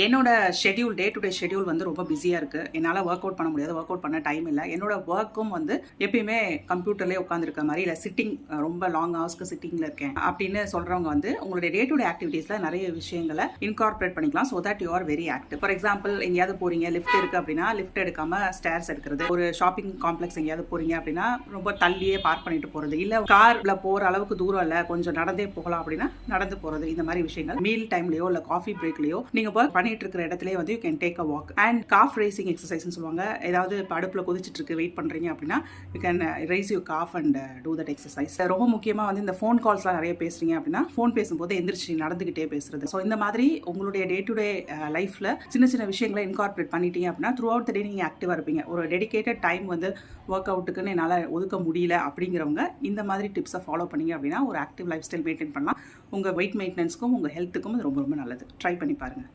என்னோட schedule day to day schedule வந்து ரொம்ப பிஸியாக இருக்குது. என்னால் ஒர்க் அவுட் பண்ண முடியாது. ஒர்க் அவுட் பண்ண டைம் இல்லை. என்னோட ஒர்க்கும் வந்து எப்பயுமே கம்ப்யூட்டர்லேயே உட்காந்துருக்க மாதிரி இல்லை, சிட்டிங் ரொம்ப லாங் ஹவர்ஸ்க்கு சிட்டிங்கில் இருக்கேன் அப்படின்னு சொல்கிறவங்க வந்து உங்களுடைய டே டு டே ஆக்டிவிட்டீஸில் நிறைய விஷயங்களை இன்கார்பரேட் பண்ணிக்கலாம். So that you are very active. For example, எங்கேயாவது போகிறீங்க, லிஃப்ட் இருக்குது அப்படின்னா லிஃப்ட் எடுக்காமல் ஸ்டேர்ஸ் எடுக்கிறது. ஒரு ஷாப்பிங் காம்ப்ளெக்ஸ் எங்கேயாவது போகிறீங்க அப்படின்னா ரொம்ப தள்ளியே பார்க் பண்ணிட்டு போகிறது. இல்லை காரில் போகிற அளவுக்கு தூரம் இல்லை, கொஞ்சம் நடந்தே போகலாம் அப்படின்னா நடந்து போகிறது. இந்த மாதிரி விஷயங்கள் மீல் டைம்லையோ இல்லை காஃபி பிரேக்லையோ நீங்கள் ஒர்க் பண்ணிட்டு இருக்கிற இடத்துல வந்து you can take a walk. And calf raising எக்ஸசைஸ்னு சொல்லுவாங்க. ஏதாவது இப்போ அடுப்பில் கொதிச்சிட்டு இருக்கு, வெயிட் பண்ணுறீங்க அப்படின்னா you can raise you calf and do that exercise. ரொம்ப முக்கியமாக வந்து இந்த ஃபோன் கால்ஸ்லாம் நிறைய பேசுறீங்க அப்படின்னா ஃபோன் பேசும்போது எந்திரிச்சு நடந்துகிட்டே பேசுறது. ஸோ இந்த மாதிரி உங்களுடைய டே டு டே லைஃப்ல சின்ன சின்ன விஷயங்களை இன்கார்பரேட் பண்ணிட்டீங்க அப்படின்னா த்ரூ அவுட் த டே நீங்கள் ஆக்டிவாக இருப்பீங்க. ஒரு டெடிகேட்டட் டைம் வந்து ஒர்க் அவுட்டுக்குன்னு என்னால் ஒதுக்க முடியல அப்படிங்கிறவங்க இந்த மாதிரி டிப்ஸை ஃபாலோ பண்ணீங்க அப்படின்னா ஒரு ஆக்டிவ் லைஃப் ஸ்டைல் மெயின்டைன் பண்ணலாம். உங்கள் வெயிட் மெயின்டெனன்ஸ்க்கும் உங்கள் ஹெல்த்துக்கும் இது ரொம்ப ரொம்ப நல்லது. ட்ரை பண்ணி பாருங்கள்.